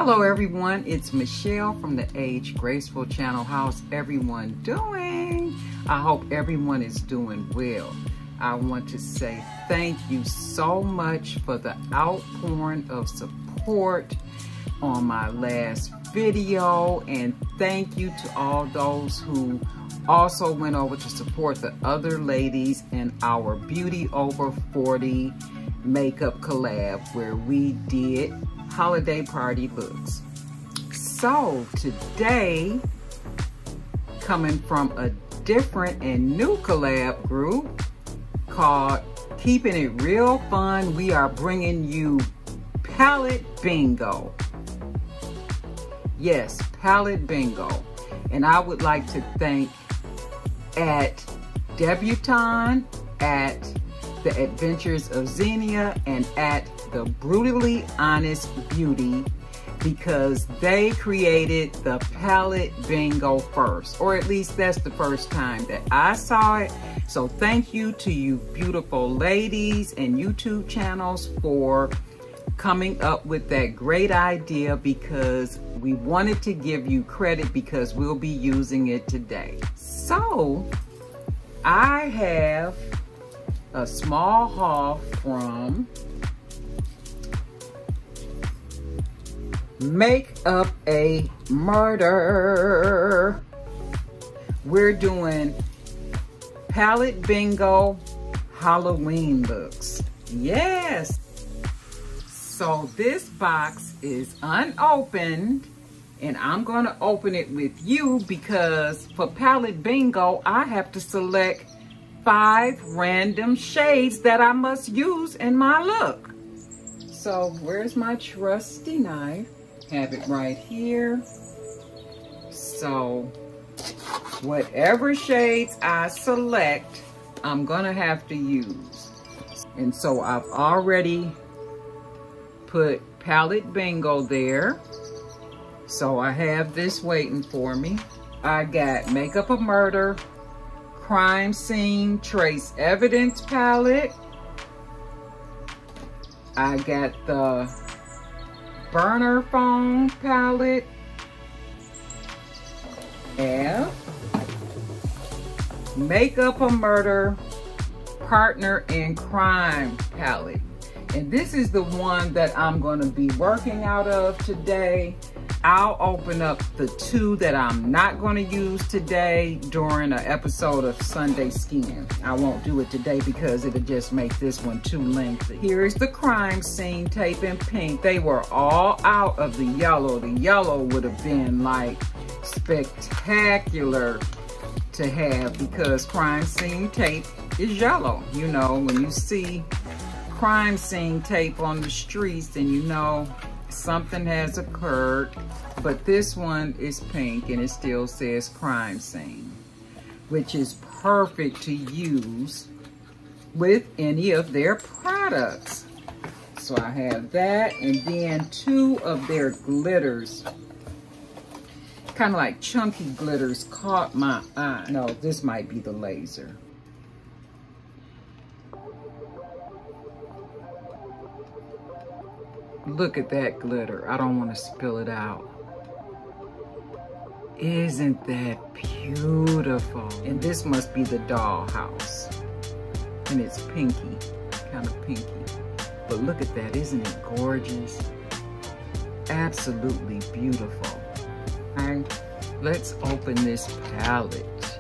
Hello everyone, it's Michelle from the Age Graceful channel. How's everyone doing? I hope everyone is doing well. I want to say thank you so much for the outpouring of support on my last video, and thank you to all those who also went over to support the other ladies in our Beauty Over 40 makeup collab where we did holiday party looks. So today, coming from a different and new collab group called Keeping It Real Fun, we are bringing you palette bingo. Yes, palette bingo. And I would like to thank at Debutawn, at The Adventures of Xinia, and at The Brutally Honest Beauty, because they created the palette bingo first, or at least that's the first time that I saw it. So thank you to you beautiful ladies and YouTube channels for coming up with that great idea, because we wanted to give you credit because we'll be using it today. So I have a small haul from Make Up a Murder. We're doing palette bingo Halloween looks. Yes. So this box is unopened, and I'm going to open it with you because for palette bingo, I have to select 5 random shades that I must use in my look. So where's my trusty knife? Have it right here. So whatever shades I select, I'm gonna have to use. And so I've already put palette bingo there. So I have this waiting for me. I got Makeup a Murder Crime Scene Trace Evidence palette. I got the Burner Phone palette. F. Makeup a Murder Partner in Crime palette. And this is the one that I'm going to be working out of today. I'll open up the 2 that I'm not going to use today during an episode of Sunday Skin. I won't do it today because it'll just make this one too lengthy. Here is the crime scene tape in pink. They were all out of the yellow. The yellow would have been like spectacular to have because crime scene tape is yellow. You know, when you see crime scene tape on the streets, then you know something has occurred. But this one is pink and it still says crime scene, which is perfect to use with any of their products. So I have that, and then 2 of their glitters, kind of like chunky glitters, caught my eye. No, this might be the laser. Look at that glitter. I don't want to spill it out. Isn't that beautiful? And this must be the dollhouse. And it's pinky, kind of pinky. But look at that, isn't it gorgeous? Absolutely beautiful. All right, let's open this palette.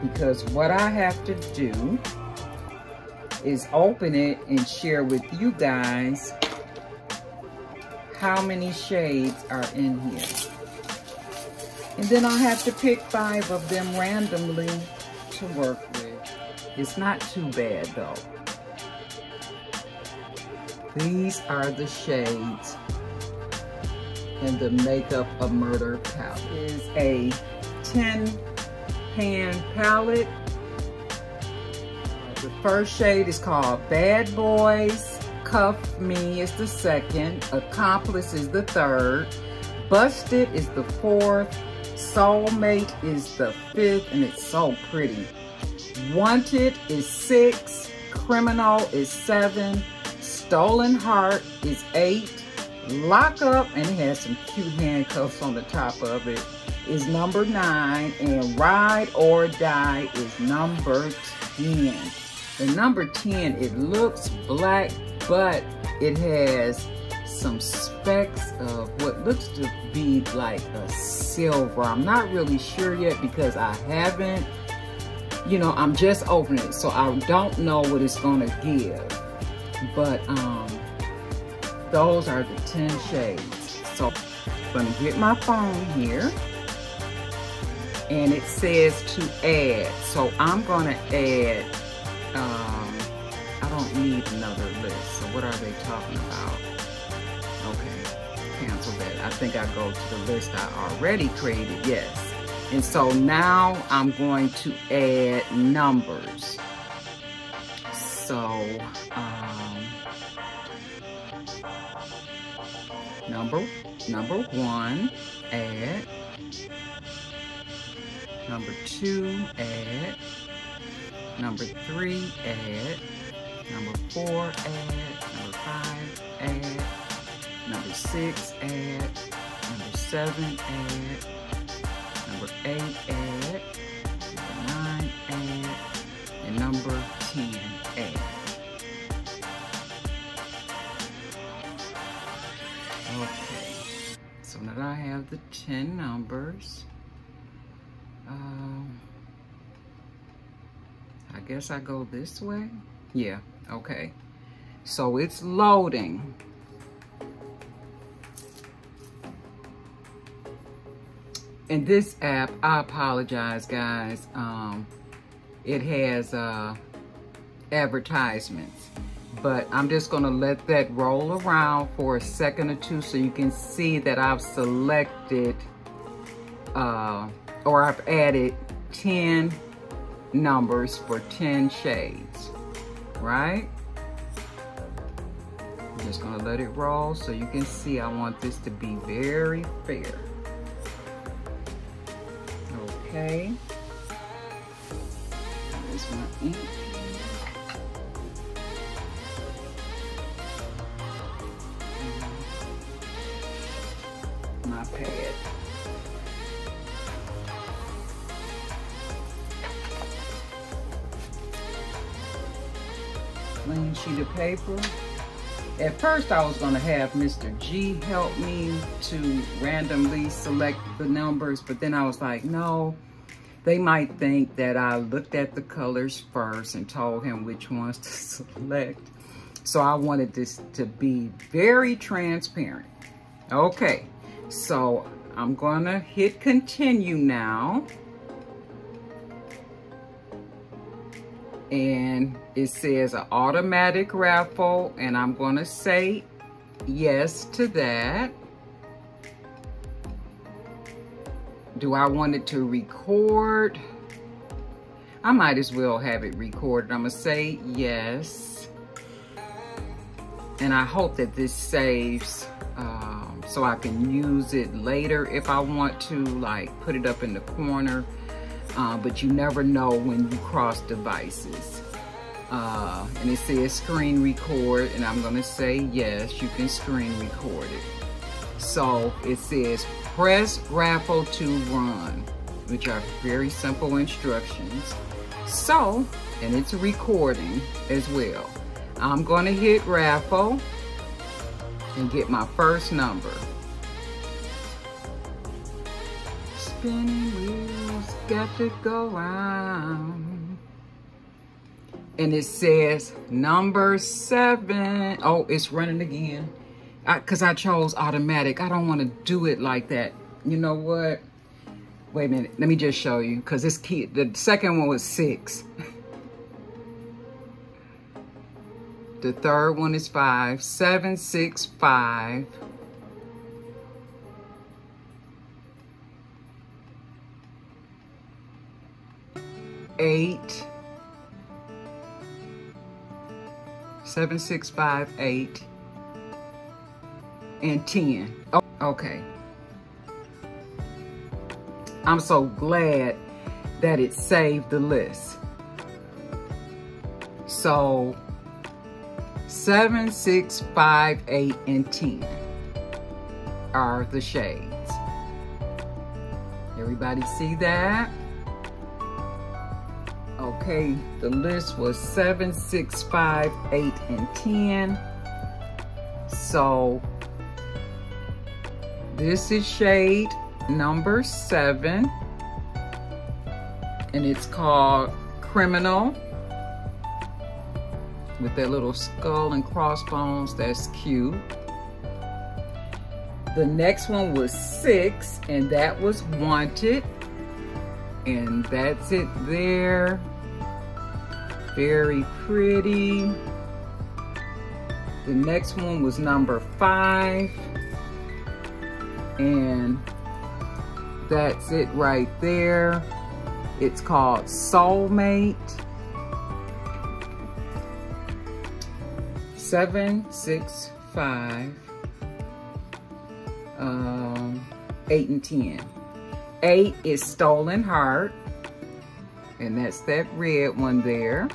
Because what I have to do is open it and share with you guys how many shades are in here. And then I'll have to pick 5 of them randomly to work with. It's not too bad though. These are the shades in the Makeup a Murder palette. It is a 10-pan palette. The first shade is called Bad Boys. Cuff Me is the 2nd. Accomplice is the 3rd. Busted is the 4th. Soulmate is the 5th, and it's so pretty. Wanted is 6. Criminal is 7. Stolen Heart is 8. Lock Up, and it has some cute handcuffs on the top of it, is number 9, and Ride or Die is number 10. The number 10, it looks black, but it has some specks of what looks to be like a silver. I'm not really sure yet because I haven't, you know, I'm just opening it, so I don't know what it's gonna give. But those are the 10 shades. So I'm gonna get my phone here, and it says to add. So I'm gonna add, I don't need another list. So what are they talking about? Okay, cancel that. I think I go to the list I already created, yes. And so now I'm going to add numbers. So, number 1, add. Number 2, add. Number 3, add. Number 4, add. Number 5, add. Number 6, add. Number 7, add. Number 8, add. Number 9, add. And number 10, add. Okay, so now that I have the 10 numbers, I guess I go this way. Yeah, okay. So it's loading. And this app, I apologize, guys. It has advertisements, but I'm just gonna let that roll around for a second or two so you can see that I've selected or I've added 10 numbers for 10 shades, right? I'm just gonna let it roll so you can see I want this to be very fair. Okay. There's my ink. My pad. Clean sheet of paper. At first I was going to have Mr. G help me to randomly select the numbers, but then I was like, no, they might think that I looked at the colors first and told him which ones to select. So I wanted this to be very transparent. Okay, so I'm going to hit continue now. And it says an automatic raffle, and I'm going to say yes to that. Do I want it to record? I might as well have it recorded. I'm going to say yes. And I hope that this saves so I can use it later if I want to, like put it up in the corner. But you never know when you cross devices. And it says screen record, and I'm gonna say yes, you can screen record it. So it says press raffle to run, which are very simple instructions. So, and it's recording as well. I'm gonna hit raffle and get my first number. Spinning wheels got to go round. And it says number 7. Oh, it's running again. Because I chose automatic. I don't want to do it like that. You know what? Wait a minute. Let me just show you. Because this key, the second one was 6. The third one is 5. 7, 6, 5. 8. 7, 6, 5, 8. And 10. Oh, okay. I'm so glad that it saved the list. So 7, 6, 5, 8, and 10. are the shades. Everybody see that? Okay, the list was 7, 6, 5, 8, and 10. So this is shade number 7, and it's called Criminal, with that little skull and crossbones. That's cute. The next one was 6, and that was Wanted, and that's it there. Very pretty. The next one was number 5, and that's it right there. It's called Soulmate. 7, 6, 5, 8, and 10. 8 is Stolen Heart, and that's that red one there.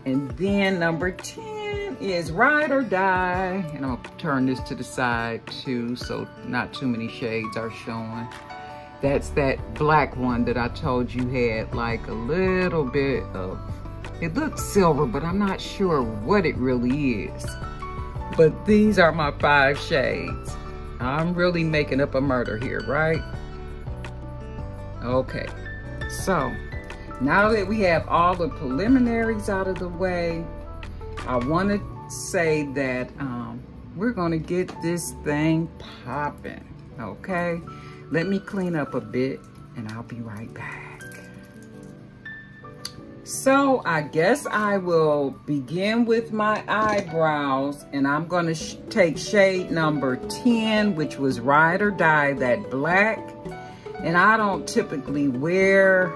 And then number 10 is Ride or Die, and I'm gonna turn this to the side too, so not too many shades are showing. That's that black one that I told you had like a little bit of, it looks silver, but I'm not sure what it really is. But these are my 5 shades. I'm really making up a murder here, right? Okay, so now that we have all the preliminaries out of the way, I want to say that we're going to get this thing popping, okay? Let me clean up a bit and I'll be right back. So I guess I will begin with my eyebrows, and I'm going to take shade number 10, which was Ride or Die, that black. And I don't typically wear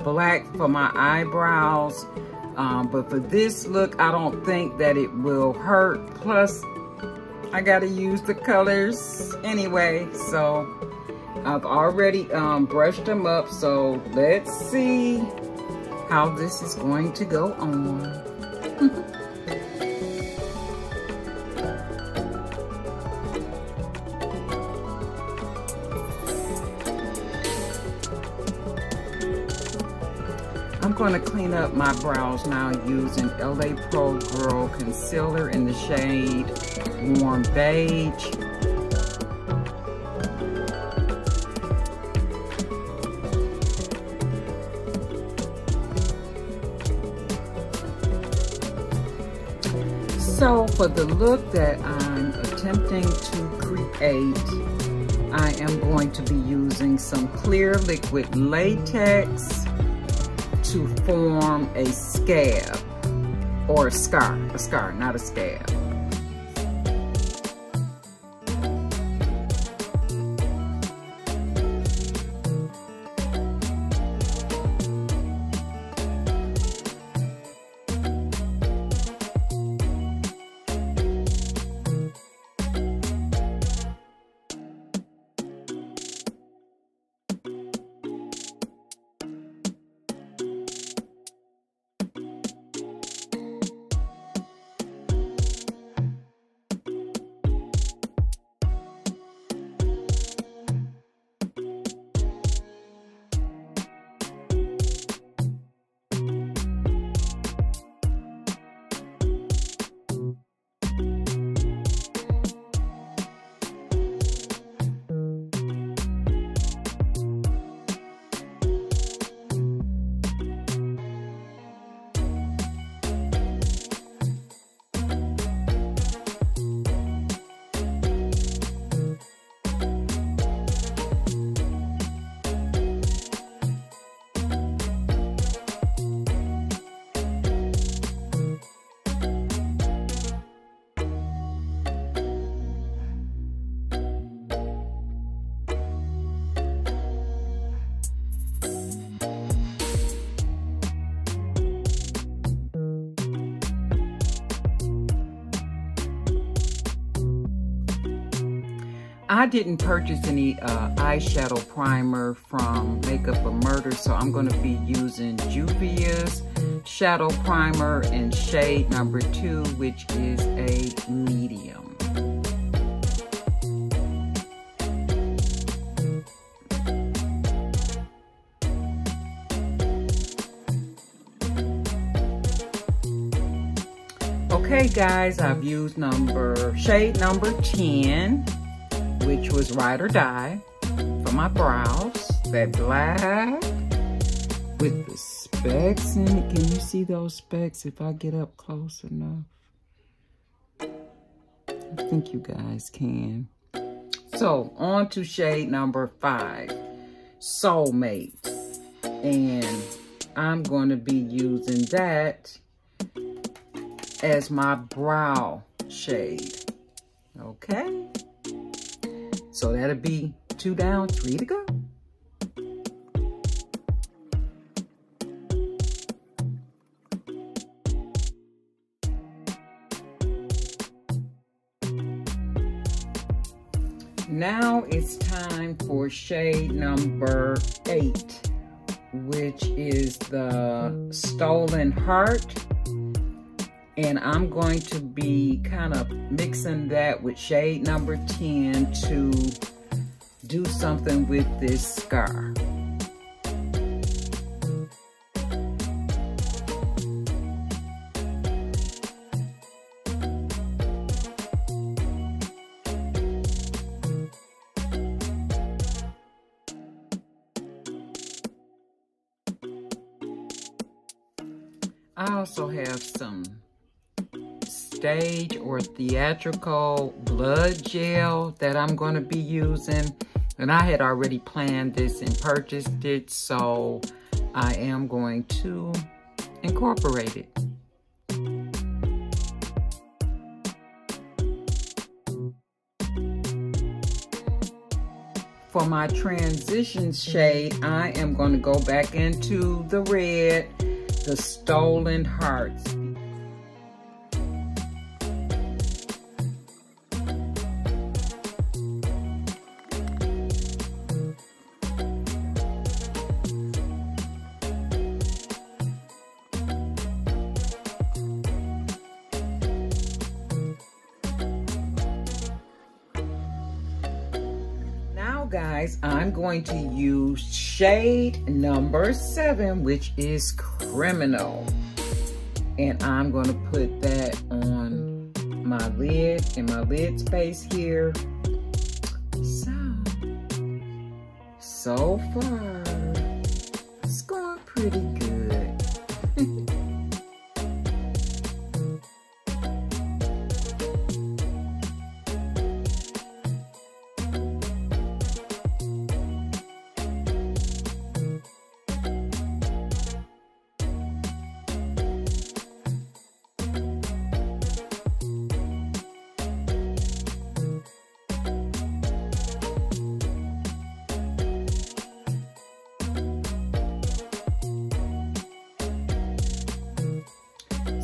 black for my eyebrows, but for this look, I don't think that it will hurt. Plus, I gotta use the colors anyway, so I've already brushed them up. So let's see how this is going to go on. I'm going to clean up my brows now using LA Pro Girl Concealer in the shade Warm Beige. So for the look that I'm attempting to create, I am going to be using some clear liquid latex to form a scab, or a scar, not a scab. I didn't purchase any eyeshadow primer from Makeup or Murder, so I'm going to be using Juvia's shadow primer in shade number 2, which is a medium. Okay guys, I've used shade number 10, which was Ride or Die, for my brows. That black with the specks in it. Can you see those specks if I get up close enough? I think you guys can. So on to shade number 5, Soulmate. And I'm going to be using that as my brow shade. Okay. So that'll be 2 down, 3 to go. Now it's time for shade number 8, which is the Stolen Heart. And I'm going to be kind of mixing that with shade number 10 to do something with this scar. I also have some stage or theatrical blood gel that I'm going to be using. And I had already planned this and purchased it, so I am going to incorporate it. For my transition shade, I am going to go back into the red, the Stolen Hearts. Guys, I'm going to use shade number 7, which is Criminal. And I'm going to put that on my lid, in my lid space here. So far, it's going pretty good.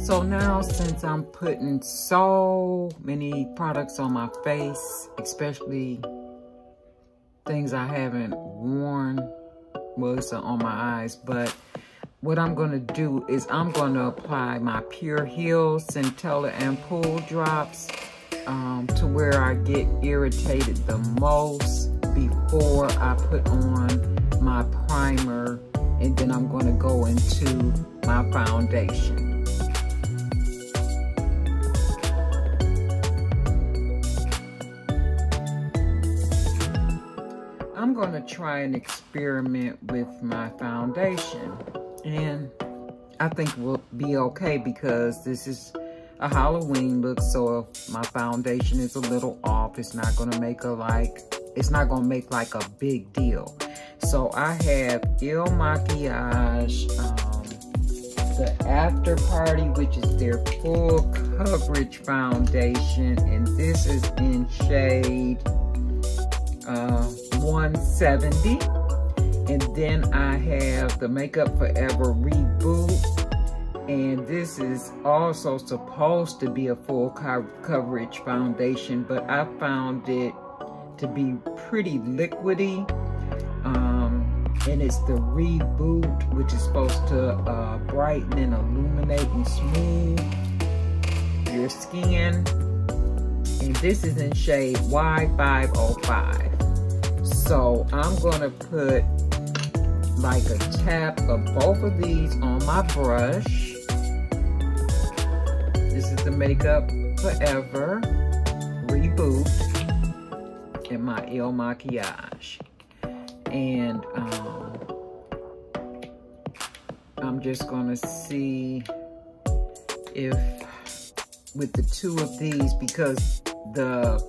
So now, since I'm putting so many products on my face, especially things I haven't worn, well, it's on my eyes, but what I'm going to do is I'm going to apply my Pure Heal Centella Ampoule drops to where I get irritated the most before I put on my primer, and then I'm going to go into my foundation. I'm going to try and experiment with my foundation, and I think we'll be okay because this is a Halloween look, so if my foundation is a little off, it's not going to make like a big deal. So I have Il Makiage, the After Party, which is their full coverage foundation, and this is in shade 170. And then I have the Makeup Forever Reboot, and this is also supposed to be a full coverage foundation, but I found it to be pretty liquidy. And it's the Reboot, which is supposed to brighten and illuminate and smooth your skin. And this is in shade Y505. So I'm going to put like a tap of both of these on my brush. This is the Makeup Forever Reboot in my Il Makiage. And I'm just gonna see if with the two of these, because the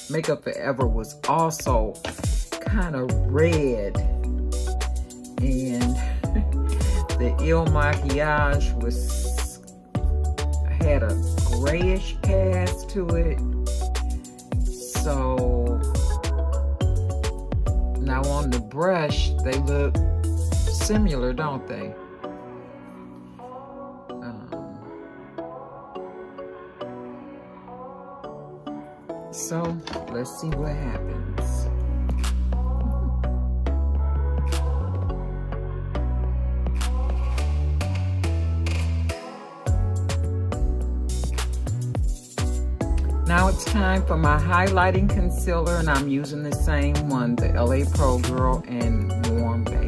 Makeup Forever was also kind of red, and the Il Makiage had a grayish cast to it. So now on the brush, they look similar, don't they? So let's see what happens. Now it's time for my highlighting concealer, and I'm using the same one, the LA Pro Girl in Warm Beige.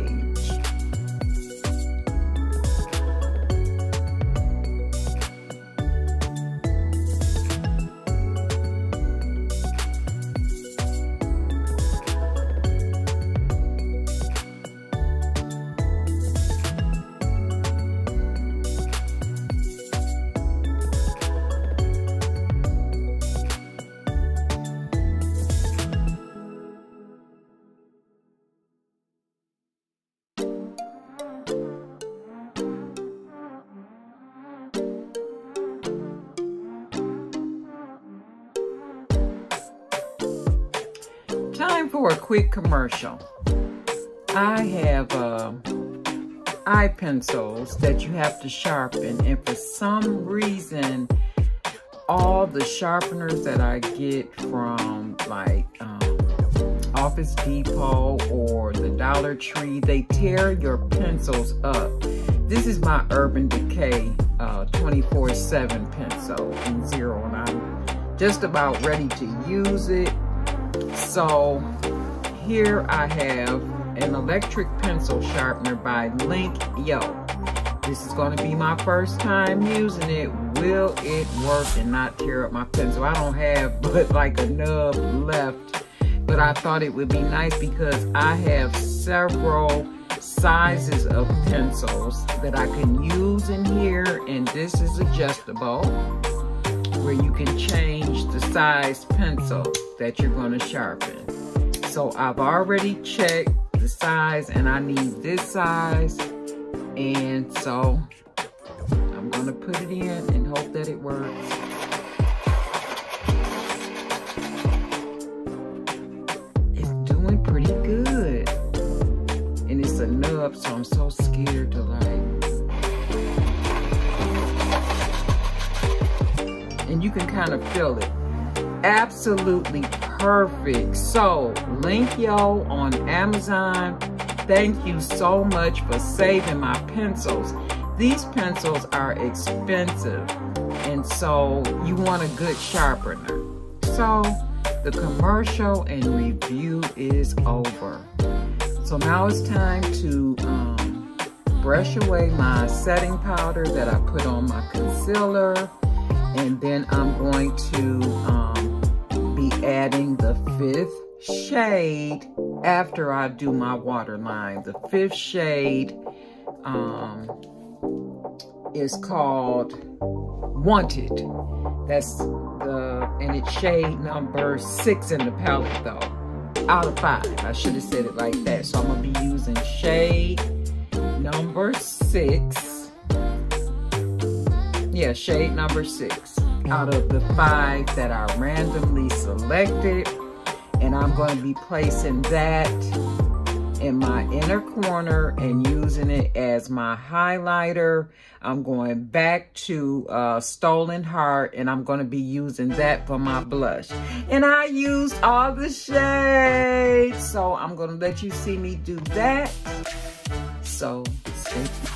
Time for a quick commercial. I have eye pencils that you have to sharpen, and for some reason all the sharpeners that I get from like Office Depot or the Dollar Tree, they tear your pencils up. This is my Urban Decay 24/7 pencil in 0, and I'm just about ready to use it. So here I have an electric pencil sharpener by LiQWYD. This is going to be my first time using it. Will it work and not tear up my pencil? I don't have but like a nub left, but I thought it would be nice because I have several sizes of pencils that I can use in here, and this is adjustable, where you can change the size pencil that you're going to sharpen. So I've already checked the size, and I need this size, and so I'm going to put it in and hope that it works. It's doing pretty good, and it's a nub, so I'm so scared to and you can kind of feel it. Absolutely perfect. So LiQWYD on Amazon, thank you so much for saving my pencils. These pencils are expensive, and so you want a good sharpener. So the commercial and review is over. So now it's time to brush away my setting powder that I put on my concealer. And then I'm going to be adding the 5th shade after I do my waterline. The 5th shade is called Wanted. That's and it's shade number 6 in the palette though, out of 5. I should have said it like that. So I'm gonna be using shade number 6. Yeah, shade number 6 out of the 5 that I randomly selected. And I'm going to be placing that in my inner corner and using it as my highlighter. I'm going back to Stolen Heart, and I'm going to be using that for my blush. And I used all the shades, so I'm going to let you see me do that. So stay tuned.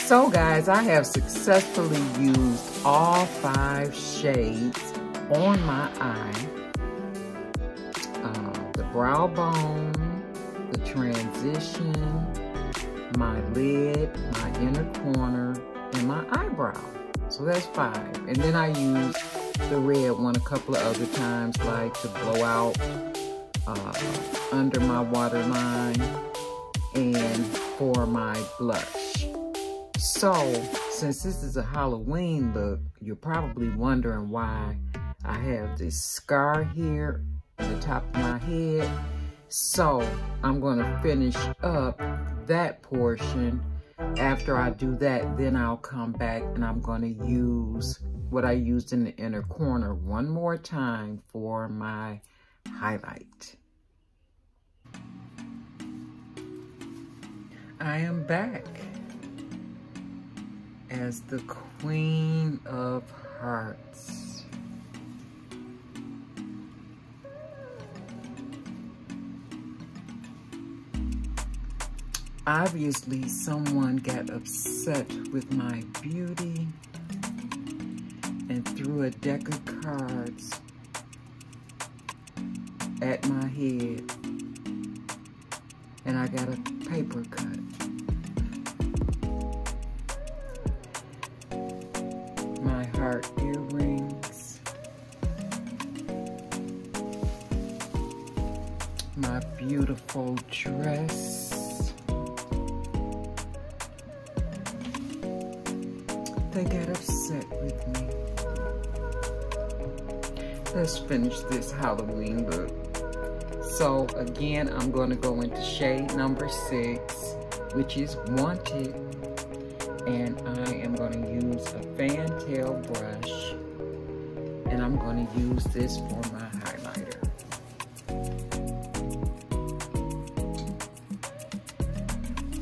So guys, I have successfully used all 5 shades on my eye. The brow bone, the transition, my lid, my inner corner, and my eyebrow. So that's 5. And then I used the red one a couple of other times, like to blow out under my waterline and for my blush. So since this is a Halloween look, you're probably wondering why I have this scar here on the top of my head. So I'm going to finish up that portion. After I do that, then I'll come back and I'm going to use what I used in the inner corner one more time for my highlight. I am back as the Queen of Hearts. Obviously, someone got upset with my beauty and threw a deck of cards at my head, and I got a paper cut. My heart earrings, my beautiful dress, they got upset with me. Let's finish this Halloween look. So again, I'm going to go into shade number 6, which is Wanted. And I am going to use a fantail brush. And I'm going to use this for my highlighter.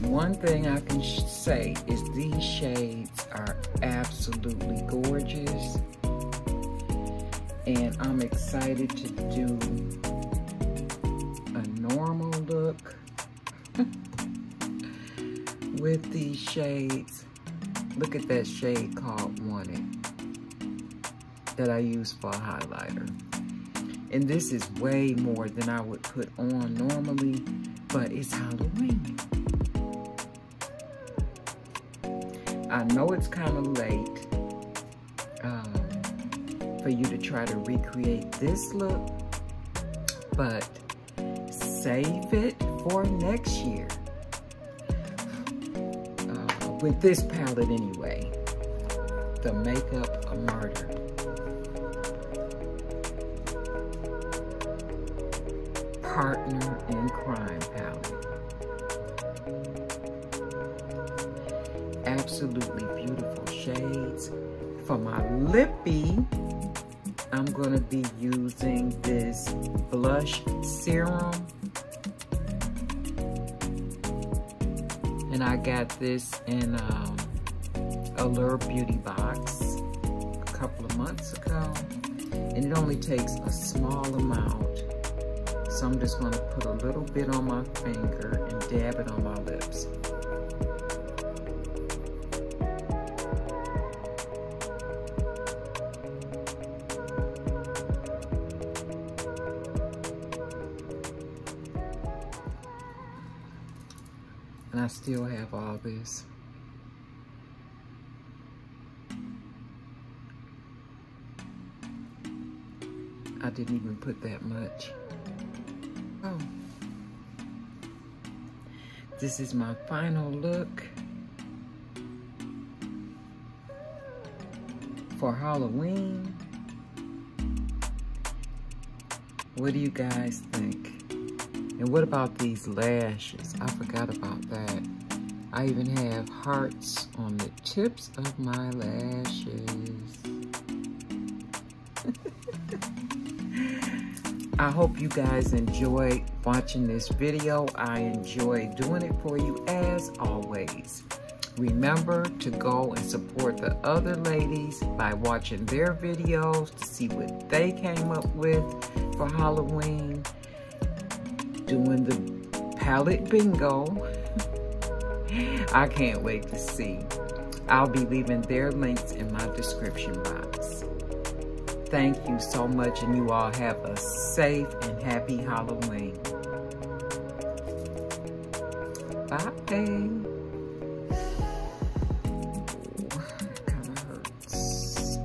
One thing I can say is these shades are absolutely gorgeous. And I'm excited to do a normal look with these shades. Look at that shade called Wanted that I use for a highlighter. And this is way more than I would put on normally, but it's Halloween. I know it's kind of late for you to try to recreate this look, but save it for next year. With this palette anyway, the Makeup a Martyr. Partner in Crime palette. Absolutely beautiful shades. For my lippy, I'm gonna be using this blush serum. And I got this in Allure Beauty Box a couple of months ago. And it only takes a small amount. So I'm just gonna put a little bit on my finger and dab it on my lips. And I still have all this. I didn't even put that much. Oh. This is my final look for Halloween. What do you guys think? And what about these lashes? I forgot about that. I even have hearts on the tips of my lashes. I hope you guys enjoyed watching this video. I enjoy doing it for you as always. Remember to go and support the other ladies by watching their videos to see what they came up with for Halloween. Doing the palette bingo. I can't wait to see. I'll be leaving their links in my description box. Thank you so much, and you all have a safe and happy Halloween. Bye. Kind of hurts.